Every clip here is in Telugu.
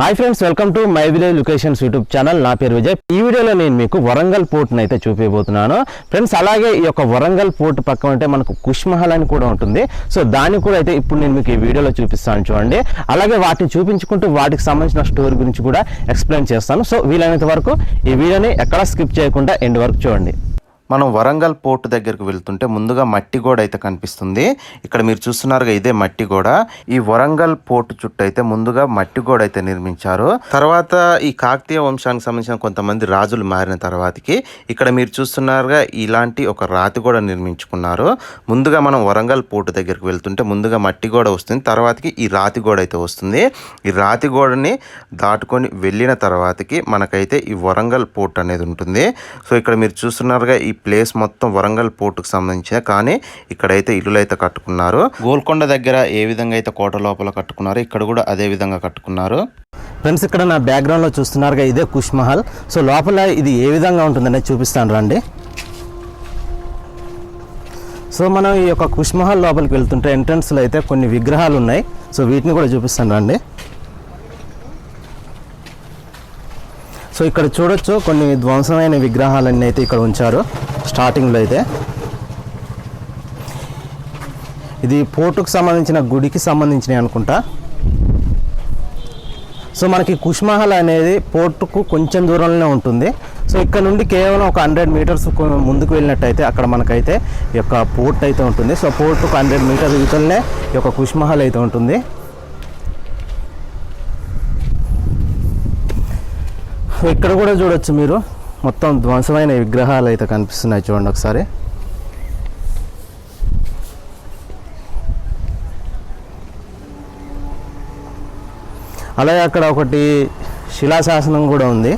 Hi friends, welcome to my village locations YouTube channel. నా పేరు విజయ్. ఈ వీడియోలో నేను మీకు వరంగల్ పోర్ట్ని అయితే చూపించబోతున్నాను ఫ్రెండ్స్. అలాగే ఈ యొక్క వరంగల్ పోర్ట్ పక్కన ఉంటే మనకు కుష్ మహల్ అని కూడా ఉంటుంది. సో దాన్ని కూడా అయితే ఇప్పుడు నేను మీకు ఈ వీడియోలో చూపిస్తాను చూడండి. అలాగే వాటిని చూపించుకుంటూ వాటికి సంబంధించిన స్టోరీ గురించి కూడా ఎక్స్ప్లెయిన్ చేస్తాను. సో వీలైనంత వరకు ఈ వీడియోని ఎక్కడా స్కిప్ చేయకుండా ఎండ్ వరకు చూడండి. మనం వరంగల్ పోర్ట్ దగ్గరకు వెళ్తుంటే ముందుగా మట్టి గోడ అయితే కనిపిస్తుంది. ఇక్కడ మీరు చూస్తున్నారుగా, ఇదే మట్టి గోడ. ఈ వరంగల్ పోర్ట్ చుట్టూ అయితే ముందుగా మట్టి గోడ అయితే నిర్మించారు. తర్వాత ఈ కాకతీయ వంశానికి సంబంధించిన కొంతమంది రాజులు మారిన తర్వాతకి ఇక్కడ మీరు చూస్తున్నారుగా ఇలాంటి ఒక రాతి గోడ నిర్మించుకున్నారు. ముందుగా మనం వరంగల్ పోర్ట్ దగ్గరకు వెళ్తుంటే ముందుగా మట్టి గోడ వస్తుంది, తర్వాతకి ఈ రాతి గోడ అయితే వస్తుంది. ఈ రాతి గోడని దాటుకొని వెళ్ళిన తర్వాతకి మనకైతే ఈ వరంగల్ పోర్ట్ అనేది ఉంటుంది. సో ఇక్కడ మీరు చూస్తున్నారుగా ఈ ప్లేస్ మొత్తం వరంగల్ పోర్టుకు సంబంధించిన, కానీ ఇక్కడైతే ఇల్లులు అయితే కట్టుకున్నారు. గోల్కొండ దగ్గర ఏ విధంగా అయితే కోట లోపల కట్టుకున్నారు, ఇక్కడ కూడా అదే విధంగా కట్టుకున్నారు. ఫ్రెండ్స్, ఇక్కడ నా బ్యాక్గ్రౌండ్లో చూస్తున్నారుగా ఇదే కుష్ మహల్. సో లోపల ఇది ఏ విధంగా ఉంటుందనేది చూపిస్తాను రండి. సో మనం ఈ యొక్క కుష్ మహల్ లోపలికి వెళ్తుంటే ఎంట్రన్స్లో అయితే కొన్ని విగ్రహాలు ఉన్నాయి. సో వీటిని కూడా చూపిస్తాను రండి. సో ఇక్కడ చూడొచ్చు కొన్ని ధ్వంసమైన విగ్రహాలన్నీ అయితే ఇక్కడ ఉంచారు స్టార్టింగ్లో అయితే. ఇది పోర్టుకు సంబంధించిన గుడికి సంబంధించినవి అనుకుంటా. సో మనకి కుష్ మహల్ అనేది పోర్టుకు కొంచెం దూరంలోనే ఉంటుంది. సో ఇక్కడ నుండి కేవలం ఒక 100 మీటర్స్ ముందుకు వెళ్ళినట్టయితే అక్కడ మనకైతే ఈ యొక్క పోర్ట్ అయితే ఉంటుంది. సో పోర్టుకు 100 మీటర్స్ ఇవతలనే ఈ యొక్క కుష్ మహల్ అయితే ఉంటుంది. ఇక్కడ కూడా చూడొచ్చు మీరు, మొత్తం ధ్వంసమైన విగ్రహాలు అయితే కనిపిస్తున్నాయి చూడండి ఒకసారి. అలాగే అక్కడ ఒకటి శిలాశాసనం కూడా ఉంది.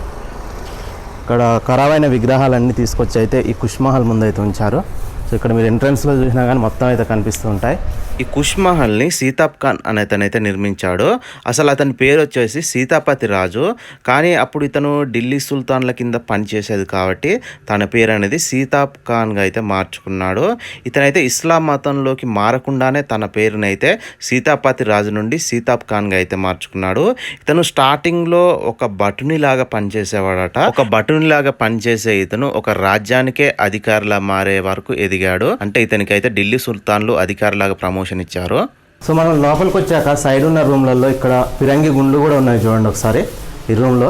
ఇక్కడ ఖరాబైన విగ్రహాలన్నీ తీసుకొచ్చి అయితే ఈ కుష్ మహల్ ముందు అయితే ఉంచారు. సో ఇక్కడ మీరు ఎంట్రన్స్లో చూసినా కానీ మొత్తం అయితే కనిపిస్తూ ఉంటాయి. ఈ కుష్ మహల్ని సీతాప్ ఖాన్ అనే అతనైతే నిర్మించాడు. అసలు అతని పేరు వచ్చేసి సీతాపతి రాజు, కానీ అప్పుడు ఇతను ఢిల్లీ సుల్తాన్ల కింద పనిచేసేది కాబట్టి తన పేరు అనేది సీతాప్ ఖాన్గా అయితే మార్చుకున్నాడు. ఇతనైతే ఇస్లాం మతంలోకి మారకుండానే తన పేరునైతే సీతాపతి రాజు నుండి సీతాప్ ఖాన్గా అయితే మార్చుకున్నాడు. ఇతను స్టార్టింగ్లో ఒక భటునిలాగా పనిచేసేవాడట. ఒక భటునిలాగా పనిచేసే ఇతను ఒక రాజ్యానికే అధికారిలా మారే వరకు ఎదిగాడు. అంటే ఇతనికైతే ఢిల్లీ సుల్తాన్లు అధికారులాగా ప్రమోషన్ ఇచ్చారు. సో మనం లోపలికి వచ్చాక సైడ్ ఉన్న రూమ్లలో ఇక్కడ ఫిరంగి గుండ్లు కూడా ఉన్నాయి చూడండి ఒకసారి. ఈ రూమ్లో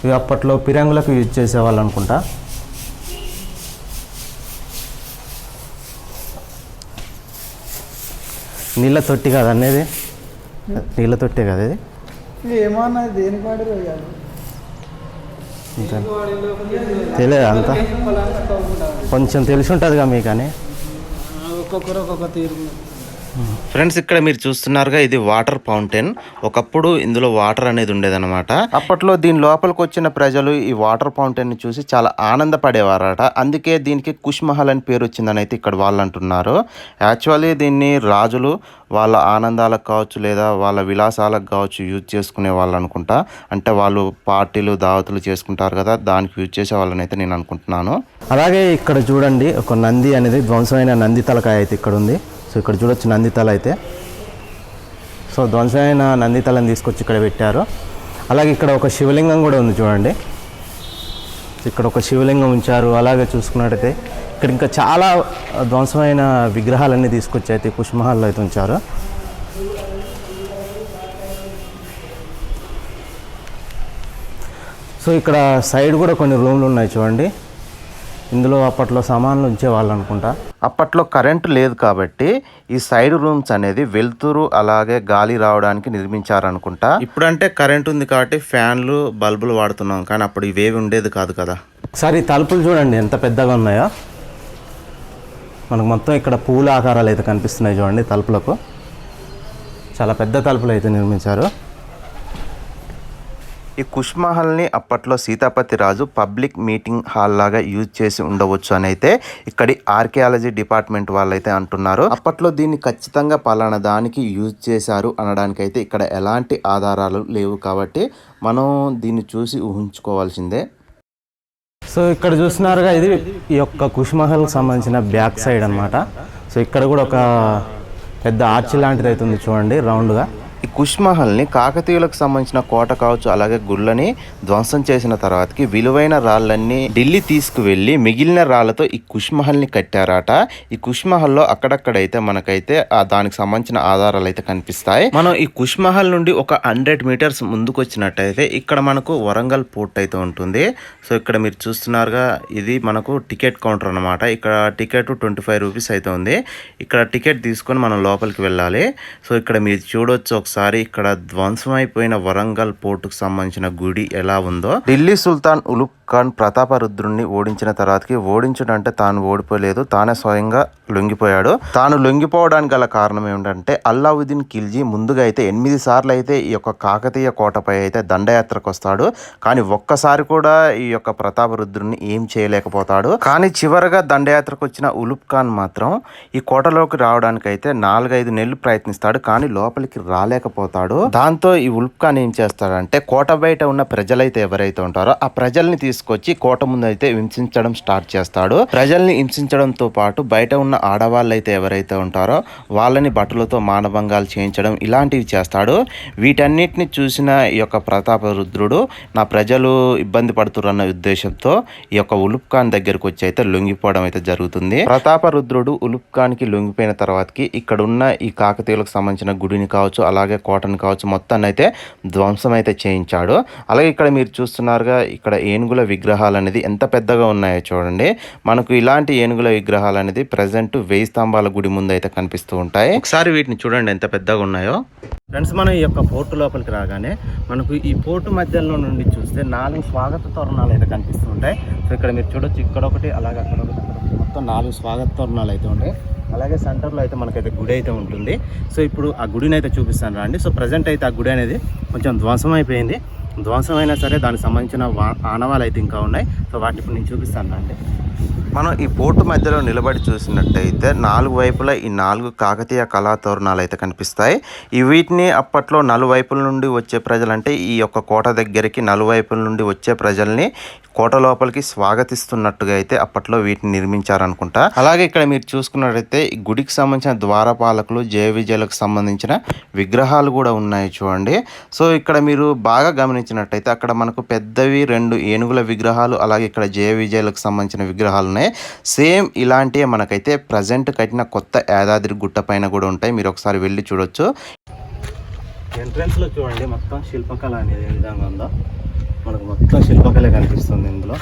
ఇవి అప్పట్లో ఫిరంగులకు యూజ్ చేసేవాళ్ళు అనుకుంటా. నీళ్ళ తొట్టి కదా అనేది, నీళ్ళ తొట్టే కదా ఇది. ఏమన్నా దేనికి వాడారు తెలియదు అంతా, కొంచెం తెలిసి ఉంటుందిగా మీకు అని. ఒక్కొక్కరు ఒక్కొక్క తీరు. ఫ్రెండ్స్, ఇక్కడ మీరు చూస్తున్నారుగా ఇది వాటర్ ఫౌంటైన్. ఒకప్పుడు ఇందులో వాటర్ అనేది ఉండేదన్నమాట. అప్పట్లో దీని లోపలికి వచ్చిన ప్రజలు ఈ వాటర్ ఫౌంటైన్ ని చూసి చాలా ఆనందపడేవారట. అందుకే దీనికి కుష్ మహల్ అని పేరు వచ్చిందని అయితే ఇక్కడ వాళ్ళు అంటున్నారు. యాక్చువల్లీ దీన్ని రాజులు వాళ్ళ ఆనందాలకు కావచ్చు లేదా వాళ్ళ విలాసాలకు కావచ్చు యూజ్ చేసుకునే వాళ్ళు అనుకుంటా. అంటే వాళ్ళు పార్టీలు దావతులు చేసుకుంటారు కదా, దానికి యూజ్ చేసే వాళ్ళని అయితే నేను అనుకుంటున్నాను. అలాగే ఇక్కడ చూడండి, ఒక నంది అనేది ధ్వంసమైన నంది తలకాయ అయితే ఇక్కడ ఉంది. సో ఇక్కడ చూడొచ్చు నంది తల అయితే. సో ధ్వంసమైన నంది తలని తీసుకొచ్చి ఇక్కడ పెట్టారు. అలాగే ఇక్కడ ఒక శివలింగం కూడా ఉంది చూడండి. ఇక్కడ ఒక శివలింగం ఉంచారు. అలాగే చూసుకున్నట్టయితే ఇక్కడ ఇంకా చాలా ధ్వంసమైన విగ్రహాలన్నీ తీసుకొచ్చి అయితే కుష్ మహల్లో అయితే ఉంచారు. సో ఇక్కడ సైడ్ కూడా కొన్ని రూమ్లు ఉన్నాయి చూడండి. ఇందులో అప్పట్లో సామాన్లు ఉంచేవాళ్ళు అనుకుంటా. అప్పట్లో కరెంటు లేదు కాబట్టి ఈ సైడ్ రూమ్స్ అనేది వెలుతురు అలాగే గాలి రావడానికి నిర్మించారనుకుంటా. ఇప్పుడంటే కరెంట్ ఉంది కాబట్టి ఫ్యాన్లు బల్బులు వాడుతున్నాం, కానీ అప్పుడు ఇవేవి ఉండేది కాదు కదా. ఒకసారి తలుపులు చూడండి ఎంత పెద్దగా ఉన్నాయో. మనకు మొత్తం ఇక్కడ పూల ఆకారాలు అయితే కనిపిస్తున్నాయి చూడండి తలుపులకు. చాలా పెద్ద తలుపులు అయితే నిర్మించారు. ఈ కుష్ మహల్ని అప్పట్లో సీతాపతి రాజు పబ్లిక్ మీటింగ్ హాల్ లాగా యూజ్ చేసి ఉండవచ్చు అని అయితే ఇక్కడి ఆర్కియాలజీ డిపార్ట్మెంట్ వాళ్ళైతే అంటున్నారు. అప్పట్లో దీన్ని ఖచ్చితంగా పలానా దానికి యూజ్ చేశారు అనడానికి అయితే ఇక్కడ ఎలాంటి ఆధారాలు లేవు కాబట్టి మనం దీన్ని చూసి ఊహించుకోవాల్సిందే. సో ఇక్కడ చూస్తున్నారుగా ఇది ఈ యొక్క కుష్ మహల్కి సంబంధించిన బ్యాక్ సైడ్ అనమాట. సో ఇక్కడ కూడా ఒక పెద్ద ఆర్చి లాంటిది అయితే ఉంది చూడండి రౌండ్గా. ఈ కుష్ మహల్ని కాకతీయులకు సంబంధించిన కోట కావచ్చు అలాగే గుళ్ళని ధ్వంసం చేసిన తర్వాతకి విలువైన రాళ్ళన్నీ ఢిల్లీ తీసుకువెళ్ళి మిగిలిన రాళ్లతో ఈ కుష్ మహల్ని కట్టారట. ఈ కుష్ మహల్లో అక్కడక్కడైతే మనకైతే దానికి సంబంధించిన ఆధారాలు అయితే కనిపిస్తాయి. మనం ఈ కుష్ మహల్ నుండి ఒక 100 మీటర్స్ ముందుకు వచ్చినట్టయితే ఇక్కడ మనకు వరంగల్ పోర్ట్ అయితే ఉంటుంది. సో ఇక్కడ మీరు చూస్తున్నారుగా, ఇది మనకు టికెట్ కౌంటర్ అన్నమాట. ఇక్కడ టికెట్ 25 రూపీస్ అయితే ఉంది. ఇక్కడ టికెట్ తీసుకొని మనం లోపలికి వెళ్ళాలి. సో ఇక్కడ మీరు చూడొచ్చు ఒకసారి ఇక్కడ ధ్వంసం అయిపోయిన వరంగల్ పోర్టుకు సంబంధించిన గుడి ఎలా ఉందో. ఢిల్లీ సుల్తాన్ ఉలుగ్ ఖాన్ ప్రతాపరుద్రుడిని ఓడించిన తర్వాతకి ఓడించడం అంటే తాను ఓడిపోలేదు, తానే స్వయంగా లొంగిపోయాడు. తాను లొంగిపోవడానికి గల కారణం ఏమిటంటే అల్లావుద్దీన్ ఖిల్జీ ముందుగా అయితే 8 సార్లు అయితే ఈ యొక్క కాకతీయ కోటపై అయితే దండయాత్రకు వస్తాడు. కానీ ఒక్కసారి కూడా ఈ యొక్క ప్రతాపరుద్రుడిని ఏం చేయలేకపోతాడు. కానీ చివరగా దండయాత్రకు వచ్చిన ఉలుగ్ ఖాన్ మాత్రం ఈ కోటలోకి రావడానికి అయితే 4-5 నెలలు ప్రయత్నిస్తాడు. కానీ లోపలికి రాలేకపోతాడు. దాంతో ఈ ఉలుగ్ ఖాన్ ఏం చేస్తాడంటే కోట బయట ఉన్న ప్రజలైతే ఎవరైతే ఉంటారో ఆ ప్రజల్ని తీసుకొచ్చి కోట ముందు అయితే హింసించడం స్టార్ట్ చేస్తాడు. ప్రజల్ని హింసించడంతో పాటు బయట ఉన్న ఆడవాళ్ళు అయితే ఎవరైతే ఉంటారో వాళ్ళని బట్టలతో మానభంగాలు చేయించడం ఇలాంటివి చేస్తాడు. వీటన్నిటిని చూసిన ఈ యొక్క ప్రతాపరుద్రుడు నా ప్రజలు ఇబ్బంది పడుతున్న ఉద్దేశంతో ఈ యొక్క ఉలుగ్ ఖాన్ దగ్గరకు వచ్చి అయితే లొంగిపోవడం అయితే జరుగుతుంది. ప్రతాపరుద్రుడు ఉలుగ్ ఖాన్ కి లొంగిపోయిన తర్వాతకి ఇక్కడ ఉన్న ఈ కాకతీయులకు సంబంధించిన గుడిని కావచ్చు అలాగే కోటను కావచ్చు మొత్తాన్ని అయితే ధ్వంసం అయితే చేయించాడు. అలాగే ఇక్కడ మీరు చూస్తున్నారుగా, ఇక్కడ ఏనుగుల విగ్రహాలు అనేది ఎంత పెద్దగా ఉన్నాయో చూడండి. మనకు ఇలాంటి ఏనుగుల విగ్రహాలు అనేది ప్రజెంట్ 1000 స్తంభాల గుడి ముందు అయితే కనిపిస్తూ ఉంటాయి. ఒకసారి వీటిని చూడండి ఎంత పెద్దగా ఉన్నాయో. ఫ్రెండ్స్, మనం ఈ యొక్క పోర్టు లోపలికి రాగానే మనకు ఈ పోర్టు మధ్యలో నుండి చూస్తే 4 స్వాగత తోరణాలు అయితే కనిపిస్తూ ఉంటాయి. సో ఇక్కడ మీరు చూడొచ్చు, ఇక్కడ ఒకటి అలాగే అక్కడ ఒకటి, మొత్తం 4 స్వాగత తోరణాలు అయితే ఉంటాయి. అలాగే సెంటర్లో అయితే మనకైతే గుడి అయితే ఉంటుంది. సో ఇప్పుడు ఆ గుడిని అయితే చూపిస్తాను రండి. సో ప్రజెంట్ అయితే ఆ గుడి అనేది కొంచెం ధ్వంసం అయిపోయింది. ధ్వంసం అయినా సరే దానికి సంబంధించిన ఆనవాళ్ళు అయితే ఇంకా ఉన్నాయి. సో వాటిని ఇప్పుడు నేను చూపిస్తాను రండి. మనం ఈ పోర్టు మధ్యలో నిలబడి చూసినట్టయితే 4 వైపులా ఈ 4 కాకతీయ కళాతోరణాలు అయితే కనిపిస్తాయి. వీటిని అప్పట్లో నలువైపుల నుండి వచ్చే ప్రజలు, అంటే ఈ యొక్క కోట దగ్గరికి నలువైపుల నుండి వచ్చే ప్రజల్ని కోట లోపలికి స్వాగతిస్తున్నట్టుగా అయితే అప్పట్లో వీటిని నిర్మించారనుకుంటా. అలాగే ఇక్కడ మీరు చూసుకున్నట్టయితే ఈ గుడికి సంబంధించిన ద్వారపాలకులు, జయ విజయులకు సంబంధించిన విగ్రహాలు కూడా ఉన్నాయి చూడండి. సో ఇక్కడ మీరు బాగా గమనించినట్టయితే అక్కడ మనకు పెద్దవి 2 ఏనుగుల విగ్రహాలు, అలాగే ఇక్కడ జయ విజయులకు సంబంధించిన విగ్రహాలు ఉన్నాయి. సేమ్ ఇలాంటివే మనకైతే ప్రజెంట్ కట్టిన కొత్త యాదాద్రి గుట్ట పైన కూడా ఉంటాయి. మీరు ఒకసారి వెళ్ళి చూడొచ్చు. ఎంట్రన్స్ లో చూడండి మొత్తం శిల్పకళ అనేది ఏ విధంగా ఉందో. మనకు మొత్తం శిల్పకళ కనిపిస్తుంది ఇందులో.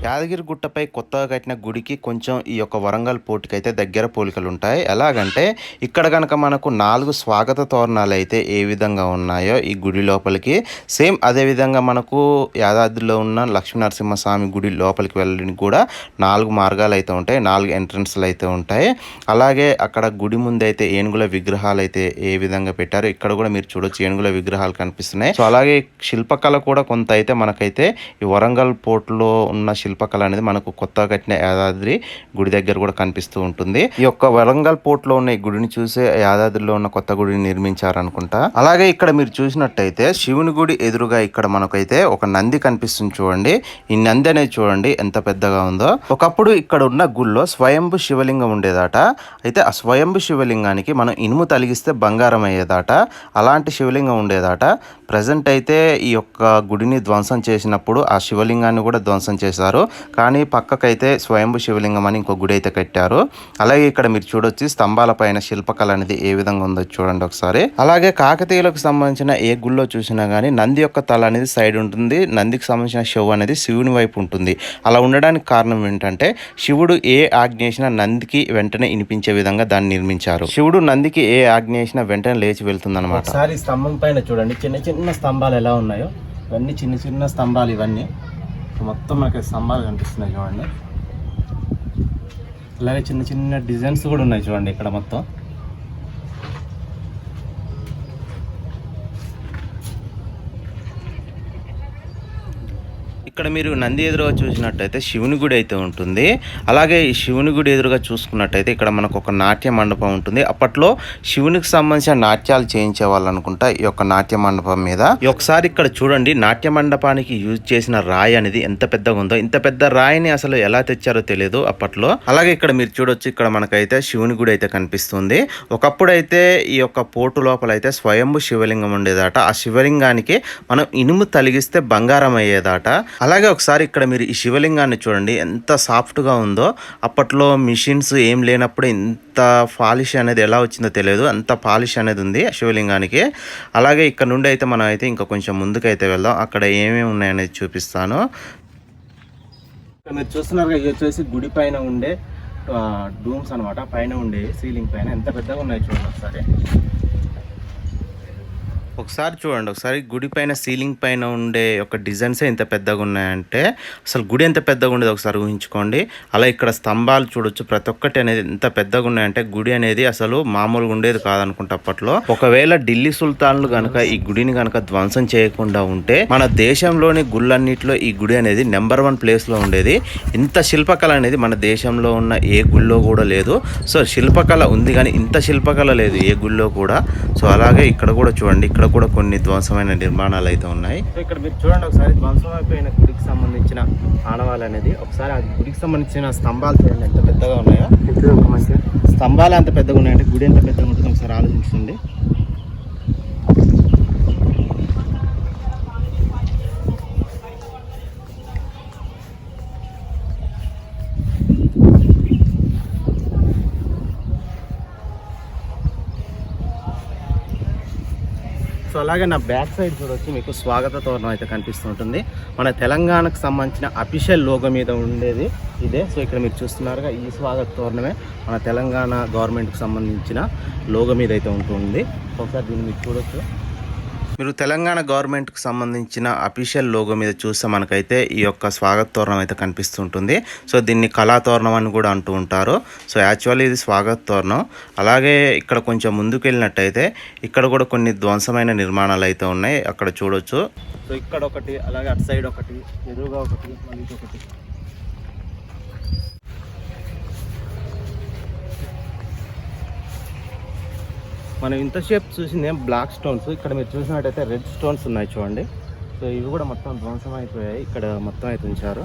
యాదగిరి గుట్టపై కొత్తగా కట్టిన గుడికి కొంచెం ఈ యొక్క వరంగల్ పోర్టుకి అయితే దగ్గర పోలికలు ఉంటాయి. ఎలాగంటే ఇక్కడ కనుక మనకు 4 స్వాగత తోరణాలు అయితే ఏ విధంగా ఉన్నాయో ఈ గుడి లోపలికి, సేమ్ అదే విధంగా మనకు యాదాద్రిలో ఉన్న లక్ష్మీనరసింహస్వామి గుడి లోపలికి వెళ్ళడానికి కూడా 4 మార్గాలు అయితే ఉంటాయి, 4 ఎంట్రన్స్లు అయితే ఉంటాయి. అలాగే అక్కడ గుడి ముందు అయితే ఏనుగుల విగ్రహాలు అయితే ఏ విధంగా పెట్టారో ఇక్కడ కూడా మీరు చూడొచ్చు, ఏనుగుల విగ్రహాలు కనిపిస్తున్నాయి. సో అలాగే శిల్పకళ కూడా కొంత అయితే మనకైతే ఈ వరంగల్ పోర్టులో ఉన్న శిల్పకళ అనేది మనకు కొత్తగా కట్టిన యాదాద్రి గుడి దగ్గర కూడా కనిపిస్తూ ఉంటుంది. ఈ యొక్క వరంగల్ పోర్ట్ లో ఉన్న ఈ గుడిని చూసే యాదాద్రిలో ఉన్న కొత్త గుడిని నిర్మించారనుకుంటా. అలాగే ఇక్కడ మీరు చూసినట్టయితే శివుని గుడి ఎదురుగా ఇక్కడ మనకైతే ఒక నంది కనిపిస్తుంది చూడండి. ఈ నంది అనేది చూడండి ఎంత పెద్దగా ఉందో. ఒకప్పుడు ఇక్కడ ఉన్న గుళ్ళో స్వయంభు శివలింగం ఉండేదట. అయితే ఆ స్వయంభు శివలింగానికి మనం ఇనుము తలిగిస్తే బంగారం అయ్యేదట. అలాంటి శివలింగం ఉండేదట. ప్రజెంట్ అయితే ఈ యొక్క గుడిని ధ్వంసం చేసినప్పుడు ఆ శివలింగాన్ని కూడా ధ్వంసం చేశారు. కానీ పక్కకైతే స్వయంభు శివలింగం అని ఇంకో గుడి అయితే కట్టారు. అలాగే ఇక్కడ మీరు చూడొచ్చు స్తంభాల పైన శిల్పకళ అనేది ఏ విధంగా ఉందో చూడండి ఒకసారి. అలాగే కాకతీయులకు సంబంధించిన ఏ గుళ్ళో చూసినా గానీ నంది యొక్క తల అనేది సైడ్ ఉంటుంది, నందికి సంబంధించిన శివ అనేది శివుని వైపు ఉంటుంది. అలా ఉండడానికి కారణం ఏంటంటే శివుడు ఏ ఆజ్ఞేసిన నందికి వెంటనే వినిపించే విధంగా దాన్ని నిర్మించారు. శివుడు నందికి ఏ ఆజ్ఞేసిన వెంటనే లేచి వెళ్తుంది అనమాట. ఒకసారి స్తంభం పైన చూడండి చిన్న చిన్న స్తంభాలు ఎలా ఉన్నాయో. ఇవన్నీ చిన్న చిన్న స్తంభాలు, ఇవన్నీ మొత్తం మనకి స్తంభాలు కనిపిస్తున్నాయి చూడండి. అలాగే చిన్న చిన్న డిజైన్స్ కూడా ఉన్నాయి చూడండి ఇక్కడ మొత్తం. ఇక్కడ మీరు నంది ఎదురుగా చూసినట్టయితే శివుని గుడి అయితే ఉంటుంది. అలాగే ఈ శివుని గుడి ఎదురుగా చూసుకున్నట్టయితే ఇక్కడ మనకు ఒక నాట్య మండపం ఉంటుంది. అప్పట్లో శివునికి సంబంధించిన నాట్యాలు చేయించే వాళ్ళు అనుకుంటా ఈ యొక్క నాట్య మండపం మీద. ఒకసారి ఇక్కడ చూడండి, నాట్య మండపానికి యూజ్ చేసిన రాయి అనేది ఎంత పెద్దగా ఉందో. ఇంత పెద్ద రాయిని అసలు ఎలా తెచ్చారో తెలియదు అప్పట్లో. అలాగే ఇక్కడ మీరు చూడొచ్చు, ఇక్కడ మనకైతే శివుని గుడి అయితే కనిపిస్తుంది. ఒకప్పుడైతే ఈ యొక్క పోర్టు లోపల అయితే స్వయంభు శివలింగం ఉండేదట. ఆ శివలింగానికి మనం ఇనుము తలిగిస్తే బంగారం అయ్యేదట. అలాగే ఒకసారి ఇక్కడ మీరు ఈ శివలింగాన్ని చూడండి, ఎంత సాఫ్ట్గా ఉందో. అప్పట్లో మిషన్స్ ఏం లేనప్పుడు ఇంత పాలిష్ అనేది ఎలా వచ్చిందో తెలియదు, అంత పాలిష్ అనేది ఉంది శివలింగానికి. అలాగే ఇక్కడ నుండి అయితే మనం అయితే ఇంకా కొంచెం ముందుకైతే వెళ్దాం, అక్కడ ఏమేమి ఉన్నాయనేది చూపిస్తాను. మీరు చూస్తున్నారు, ఇది వచ్చేసి గుడి పైన ఉండే డూమ్స్ అనమాట. పైన ఉండే సీలింగ్ పైన ఎంత పెద్దగా ఉన్నాయి చూడండి ఒకసారి. ఒకసారి గుడి పైన సీలింగ్ పైన ఉండే ఒక డిజైన్సే ఎంత పెద్దగా ఉన్నాయంటే అసలు గుడి ఎంత పెద్దగా ఉండేది ఒకసారి ఊహించుకోండి. అలా ఇక్కడ స్తంభాలు చూడొచ్చు, ప్రతి ఒక్కటి అనేది ఎంత పెద్దగా ఉన్నాయంటే గుడి అనేది అసలు మామూలుగా ఉండేది కాదనుకుంటా అప్పట్లో. ఒకవేళ ఢిల్లీ సుల్తాన్లు గనక ఈ గుడిని గనక ధ్వంసం చేయకుండా ఉంటే మన దేశంలోని గుళ్ళన్నిటిలో ఈ గుడి అనేది నెంబర్ 1 ప్లేస్ లో ఉండేది. ఇంత శిల్పకళ అనేది మన దేశంలో ఉన్న ఏ గుళ్ళో కూడా లేదు. సో శిల్పకళ ఉంది కానీ ఇంత శిల్పకళ లేదు ఏ గుళ్ళో కూడా. సో అలాగే ఇక్కడ కూడా చూడండి, ఇక్కడ కూడా కొన్ని ధ్వంసమైన నిర్మాణాలు అయితే ఉన్నాయి. సో ఇక్కడ మీరు చూడండి ఒకసారి, ధ్వంసం అయిపోయిన గుడికి సంబంధించిన ఆనవాళ్ళు అనేది. ఒకసారి ఆ గుడికి సంబంధించిన స్తంభాలు చూడండి ఎంత పెద్దగా ఉన్నాయో. స్తంభాలు ఎంత పెద్దగా ఉన్నాయంటే గుడి ఎంత పెద్దగా ఉంటుందో ఒకసారి ఆలోచించండి. సో అలాగే నా బ్యాక్ సైడ్ చూడొచ్చు, మీకు స్వాగత తోరణం అయితే కనిపిస్తుంటుంది. మన తెలంగాణకు సంబంధించిన అఫీషియల్ లోగో మీద ఉండేది ఇదే. సో ఇక్కడ మీరు చూస్తున్నారుగా, ఈ స్వాగత తోరణమే మన తెలంగాణ గవర్నమెంట్కి సంబంధించిన లోగో మీద అయితే ఉంటుంది. ఒకసారి దీన్ని మీరు చూడొచ్చు. మీరు తెలంగాణ గవర్నమెంట్కి సంబంధించిన అఫీషియల్ లోగో మీద చూస్తే మనకైతే ఈ యొక్క స్వాగత తోరణం అయితే కనిపిస్తుంటుంది. సో దీన్ని కళాతోరణం అని కూడా అంటూ ఉంటారు. సో యాక్చువల్లీ ఇది స్వాగత తోరణం. అలాగే ఇక్కడ కొంచెం ముందుకు వెళ్ళినట్టయితే ఇక్కడ కూడా కొన్ని ధ్వంసమైన నిర్మాణాలు అయితే ఉన్నాయి, అక్కడ చూడొచ్చు. సో ఇక్కడ ఒకటి, అలాగే అటు సైడ్ ఒకటి, ఎదురుగా ఒకటి, మళ్ళీ ఒకటి. మనం ఇంతసేపు చూసింది బ్లాక్ స్టోన్స్, ఇక్కడ మీరు చూసినట్టయితే రెడ్ స్టోన్స్ ఉన్నాయి చూడండి. సో ఇవి కూడా మొత్తం ధ్వంసం అయిపోయాయి, ఇక్కడ మొత్తం అయితే ఉంచారు.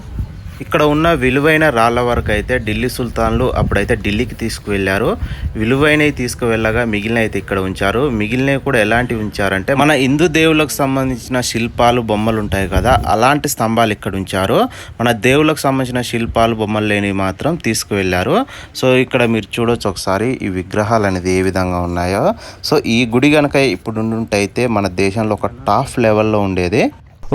ఇక్కడ ఉన్న విలువైన రాళ్ళ వరకు అయితే ఢిల్లీ సుల్తాన్లు అప్పుడైతే ఢిల్లీకి తీసుకువెళ్ళారు. విలువైనవి తీసుకువెళ్ళగా మిగిలిన అయితే ఇక్కడ ఉంచారు. మిగిలినవి కూడా ఎలాంటివి ఉంచారంటే మన హిందూ దేవులకు సంబంధించిన శిల్పాలు బొమ్మలు ఉంటాయి కదా, అలాంటి స్తంభాలు ఇక్కడ ఉంచారు. మన దేవులకు సంబంధించిన శిల్పాలు బొమ్మలు లేనివి మాత్రం తీసుకువెళ్ళారు. సో ఇక్కడ మీరు చూడొచ్చు ఒకసారి ఈ విగ్రహాలు అనేది ఏ విధంగా ఉన్నాయో. సో ఈ గుడి కనుక ఇప్పుడు ఉండుంటైతే మన దేశంలో ఒక టాప్ లెవెల్లో ఉండేది.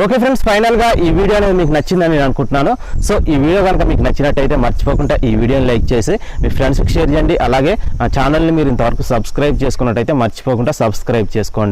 ఓకే ఫ్రెండ్స్, ఫైనల్గా ఈ వీడియో అనేది మీకు నచ్చిందని నేను అనుకుంటున్నాను. సో ఈ వీడియో కనుక మీకు నచ్చినట్టయితే మర్చిపోకుండా ఈ వీడియోని లైక్ చేసి మీ ఫ్రెండ్స్కి షేర్ చేయండి. అలాగే ఆ ఛానల్ని మీరు ఇంతవరకు సబ్స్క్రైబ్ చేసుకున్నట్టయితే మర్చిపోకుండా సబ్స్క్రైబ్ చేసుకోండి.